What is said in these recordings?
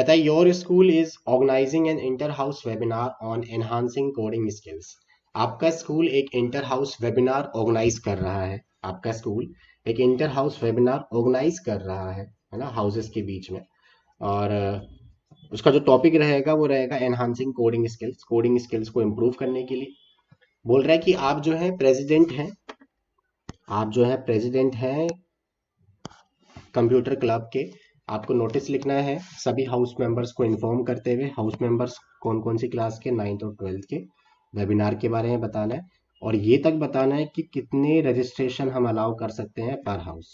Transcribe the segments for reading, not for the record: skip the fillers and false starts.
कहता है your school is organizing an inter house webinar on enhancing coding skills. आपका school एक inter house webinar organize कर रहा है। आपका स्कूल एक इंटर हाउस वेबिनार ऑर्गेनाइज कर रहा है ना, हाउसेस के बीच में। और उसका जो टॉपिक रहेगा वो रहेगा एनहांसिंग कोडिंग स्किल्स को इम्प्रूव करने के लिए। बोल रहा है कि आप जो है प्रेसिडेंट हैं, आप जो है प्रेसिडेंट हैं कंप्यूटर क्लब के। आपको नोटिस लिखना है सभी हाउस मेंबर्स को इन्फॉर्म करते हुए। हाउस मेंबर्स कौन कौन सी क्लास के, 9th और 12th के, वेबिनार के बारे में बताना है। और ये तक बताना है कि कितने रजिस्ट्रेशन हम अलाउ कर सकते हैं पर हाउस,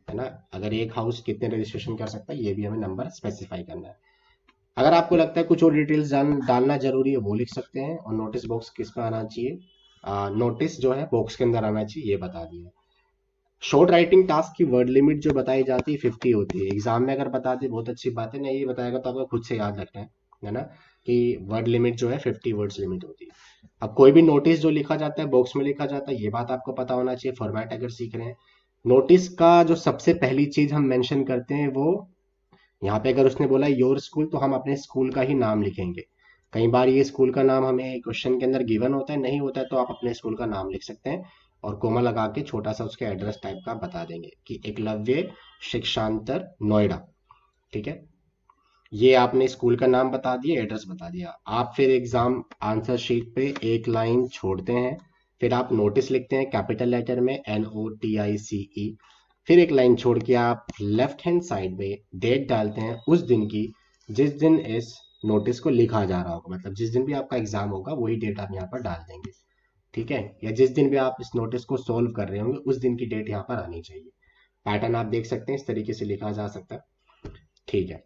है ना। अगर एक हाउस कितने रजिस्ट्रेशन कर सकता है ये भी हमें नंबर स्पेसिफाई करना है। अगर आपको लगता है कुछ और डिटेल्स डालना जरूरी है वो लिख सकते हैं। और नोटिस बॉक्स किस पे आना चाहिए, नोटिस जो है बॉक्स के अंदर आना चाहिए, ये बता दिया। शॉर्ट राइटिंग टास्क की वर्ड लिमिट जो बताई जाती है 50 होती है। एग्जाम में अगर बताते बहुत अच्छी बात है, नहीं बताएगा तो आपको खुद से याद रखना है ना, कि वर्ड लिमिट जो है 50 वर्ड्स लिमिट होती है। अब कोई भी नोटिस जो लिखा जाता है बॉक्स में लिखा जाता है, ये बात आपको पता होना चाहिए फॉर्मेट अगर सीख रहे हैं। नोटिस का जो सबसे पहली चीज हम मेंशन करते हैं वो, यहाँ पे अगर उसने बोला योर स्कूल तो हम अपने स्कूल का ही नाम लिखेंगे। कई बार ये स्कूल का नाम हमें क्वेश्चन के अंदर गिवन होता है, नहीं होता है तो आप अपने स्कूल का नाम लिख सकते हैं। और कोमा लगा के छोटा सा उसके एड्रेस टाइप का बता देंगे कि एकलव्य शिक्षांतर नोएडा। ठीक है, ये आपने स्कूल का नाम बता दिया, एड्रेस बता दिया। आप फिर एग्जाम आंसर शीट पे एक लाइन छोड़ते हैं, फिर आप नोटिस लिखते हैं कैपिटल लेटर में NOTICE। फिर एक लाइन छोड़ के आप लेफ्ट हैंड साइड में डेट डालते हैं उस दिन की जिस दिन इस नोटिस को लिखा जा रहा होगा। मतलब जिस दिन भी आपका एग्जाम होगा वही डेट आप यहाँ पर डाल देंगे। ठीक है, या जिस दिन भी आप इस नोटिस को सोल्व कर रहे होंगे उस दिन की डेट यहाँ पर आनी चाहिए। पैटर्न आप देख सकते हैं, इस तरीके से लिखा जा सकता है। ठीक है।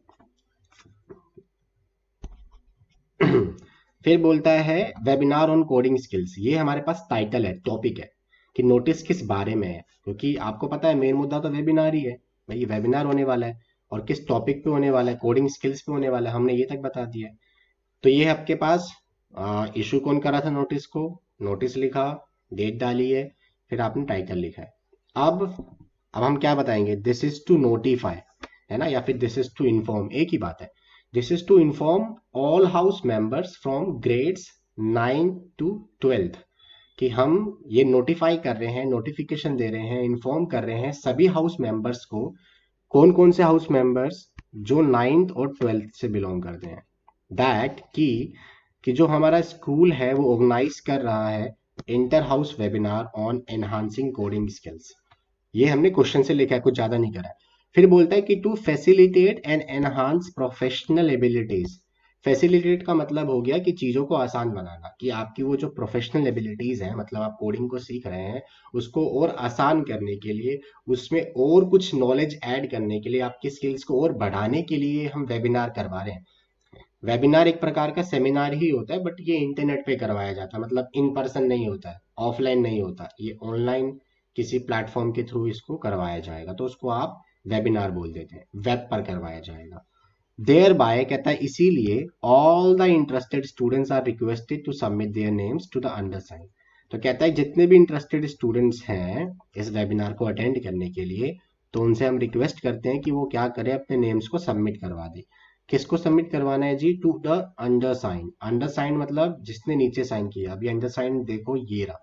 फिर बोलता है वेबिनार ऑन कोडिंग स्किल्स। ये हमारे पास टाइटल है, टॉपिक है कि नोटिस किस बारे में है, क्योंकि आपको पता है मेन मुद्दा तो वेबिनार ही है भाई। ये वेबिनार होने वाला है और किस टॉपिक पे होने वाला है, कोडिंग स्किल्स पे होने वाला है, हमने ये तक बता दिया है। तो ये है आपके पास इशू कौन करा था नोटिस को, नोटिस लिखा, डेट डाली है, फिर आपने टाइटल लिखा है। अब हम क्या बताएंगे, दिस इज टू नोटिफाई, है ना, या फिर दिस इज टू इन्फॉर्म, एक ही बात है। This is to inform all house members from grades 9 to 12th, कि हम ये नोटिफाई कर रहे हैं, नोटिफिकेशन दे रहे हैं, इन्फॉर्म कर रहे हैं सभी हाउस मेंबर्स को। कौन कौन से हाउस मेंबर्स, जो 9th और 12th से बिलोंग करते हैं। दैट कि जो हमारा स्कूल है वो ऑर्गेनाइज कर रहा है inter house webinar on enhancing coding skills. ये हमने क्वेश्चन से लिखा है, कुछ ज्यादा नहीं करा है। फिर बोलता है कि to facilitate and enhance professional abilities. Facilitate का मतलब हो गया कि चीजों को आसान बनाना, कि आपकी वो जो प्रोफेशनल एबिलिटीज है, मतलब आप कोडिंग को सीख रहे हैं उसको और आसान करने के लिए, उसमें और कुछ नॉलेज ऐड करने के लिए, आपकी स्किल्स को और बढ़ाने के लिए हम वेबिनार करवा रहे हैं। वेबिनार एक प्रकार का सेमिनार ही होता है, बट ये इंटरनेट पे करवाया जाता है, मतलब इन पर्सन नहीं होता है, ऑफलाइन नहीं होता, ये ऑनलाइन किसी प्लेटफॉर्म के थ्रू इसको करवाया जाएगा, तो उसको आप वेबिनार बोल देते हैं, वेब पर करवाया जाएगा। देयर बाय कहता है इसीलिए all the interested students are requested to submit their names to the undersign. तो कहता है जितने भी इंटरेस्टेड स्टूडेंट्स हैं इस वेबिनार को अटेंड करने के लिए, तो उनसे हम रिक्वेस्ट करते हैं कि वो क्या करें, अपने नेम्स को सबमिट करवा दें। किसको सबमिट करवाना है जी, टू द अंडरसाइन। अंडरसाइन मतलब जिसने नीचे साइन किया। अभी अंडरसाइन देखो ये रहा,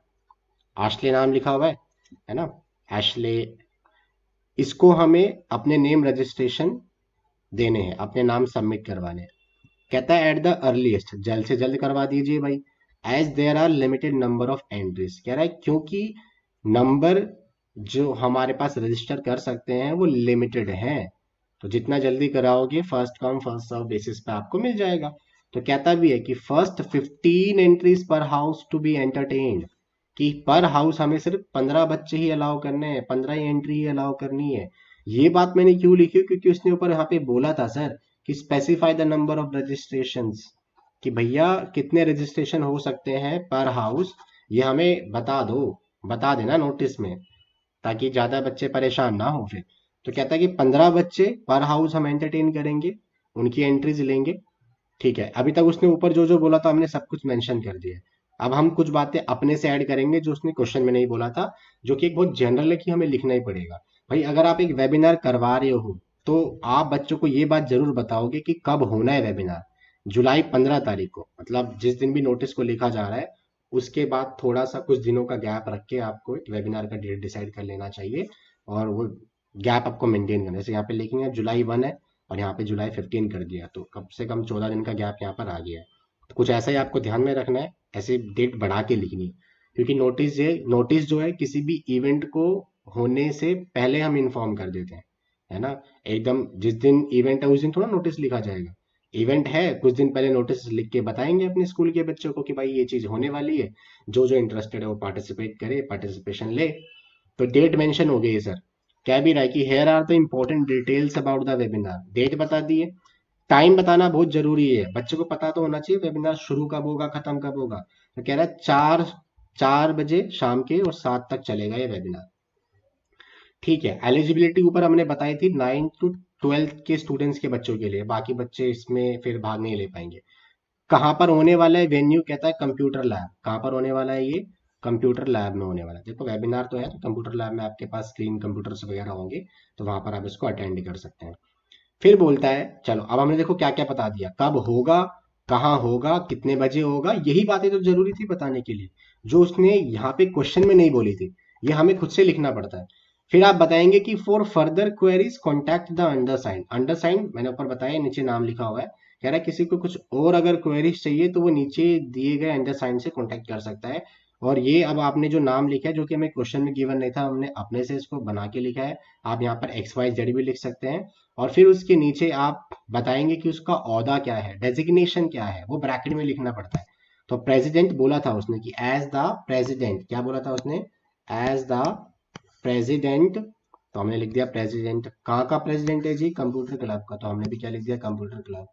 आशले नाम लिखा हुआ है ना, एशले। इसको हमें अपने नेम रजिस्ट्रेशन देने हैं, अपने नाम सबमिट करवाने हैं। कहता है एट द अर्लीस्ट, जल्द से जल्द करवा दीजिए भाई। As there are limited number of entries, कह रहा है क्योंकि नंबर जो हमारे पास रजिस्टर कर सकते हैं वो लिमिटेड हैं। तो जितना जल्दी कराओगे first come first serve basis पे आपको मिल जाएगा। तो कहता भी है कि first 15 entries per house to be entertained, कि पर हाउस हमें सिर्फ 15 बच्चे ही अलाउ करने हैं, 15 ही एंट्री ही अलाउ करनी है। ये बात मैंने क्यों लिखी, क्योंकि उसने ऊपर यहाँ पे बोला था सर कि specify the number of registration, कि भैया कितने रजिस्ट्रेशन हो सकते हैं पर हाउस, ये हमें बता दो, बता देना नोटिस में, ताकि ज्यादा बच्चे परेशान ना हो फिर। तो कहता है कि 15 बच्चे पर हाउस हम एंटरटेन करेंगे, उनकी एंट्रीज लेंगे। ठीक है, अभी तक उसने ऊपर जो जो बोला था हमने सब कुछ मेंशन कर दिया है। अब हम कुछ बातें अपने से ऐड करेंगे जो उसने क्वेश्चन में नहीं बोला था, जो कि एक बहुत जनरल है कि हमें लिखना ही पड़ेगा। भाई अगर आप एक वेबिनार करवा रहे हो तो आप बच्चों को ये बात जरूर बताओगे कि कब होना है वेबिनार। जुलाई 15 तारीख को, मतलब जिस दिन भी नोटिस को लिखा जा रहा है उसके बाद थोड़ा सा कुछ दिनों का गैप रख के आपको एक वेबिनार का डेट डिसाइड कर लेना चाहिए। और वो गैप आपको मेंटेन करना है। जैसे यहाँ पे लिखेंगे जुलाई 1 है और यहाँ पे जुलाई 15 कर दिया, तो कम से कम 14 दिन का गैप यहाँ पर आ गया है। तो कुछ ऐसा ही आपको ध्यान में रखना है, ऐसे डेट बढ़ा के लिखनी है। क्योंकि नोटिस जो है किसी भी इवेंट को होने से पहले हम इन्फॉर्म कर देते हैं, है ना। एकदम जिस दिन इवेंट है उस दिन थोड़ा नोटिस लिखा जाएगा। इवेंट है कुछ दिन पहले नोटिस लिख के बताएंगे अपने स्कूल के बच्चों को कि भाई ये चीज होने वाली है, जो जो इंटरेस्टेड है वो पार्टिसिपेट करे, पार्टिसिपेशन ले। तो डेट मेंशन हो गई है सर। क्या भी रहा है कि here are the important details about the webinar, date बता दिए। टाइम बताना बहुत जरूरी है, बच्चों को पता तो होना चाहिए वेबिनार शुरू कब होगा खत्म कब होगा। तो कह रहा है 4 4 बजे शाम के और 7 तक चलेगा ये वेबिनार। ठीक है, एलिजिबिलिटी ऊपर हमने बताई थी 9 to 12 के स्टूडेंट्स के बच्चों के लिए, बाकी बच्चे इसमें फिर भाग नहीं ले पाएंगे। कहाँ पर होने वाला है वेन्यू, कहता है कंप्यूटर लैब। कहाँ पर होने वाला है ये, कंप्यूटर लैब में होने वाला है। देखो वेबिनार तो है तो कंप्यूटर लैब में आपके पास स्क्रीन कंप्यूटर्स वगैरह होंगे, तो वहां पर आप इसको अटेंड कर सकते हैं। फिर बोलता है चलो अब हमने देखो क्या क्या बता दिया, कब होगा, कहाँ होगा, कितने बजे होगा, यही बातें तो जरूरी थी बताने के लिए, जो उसने यहाँ पे क्वेश्चन में नहीं बोली थी। ये हमें खुद से लिखना पड़ता है। फिर आप बताएंगे कि for further queries contact the undersigned. Undersigned मैंने ऊपर बताया, नीचे नाम लिखा हुआ है। कह रहा है किसी को कुछ और अगर क्वेरीज चाहिए तो वो नीचे दिए गए अंडरसाइंड से कॉन्टैक्ट कर सकता है। और ये अब आपने जो नाम लिखा है जो कि हमें क्वेश्चन में गिवन नहीं था, हमने अपने से इसको बना के लिखा है। आप यहाँ पर XYZ भी लिख सकते हैं। और फिर उसके नीचे आप बताएंगे कि उसका ओहदा क्या है, डेजिग्नेशन क्या है, वो ब्रैकेट में लिखना पड़ता है। तो प्रेसिडेंट बोला था उसने कि एज द प्रेसिडेंट, क्या बोला था उसने, एज द प्रेसिडेंट। तो हमने लिख दिया प्रेसिडेंट। कहाँ का प्रेसिडेंट है जी, कंप्यूटर क्लब का, तो हमने भी क्या लिख दिया, कंप्यूटर क्लब।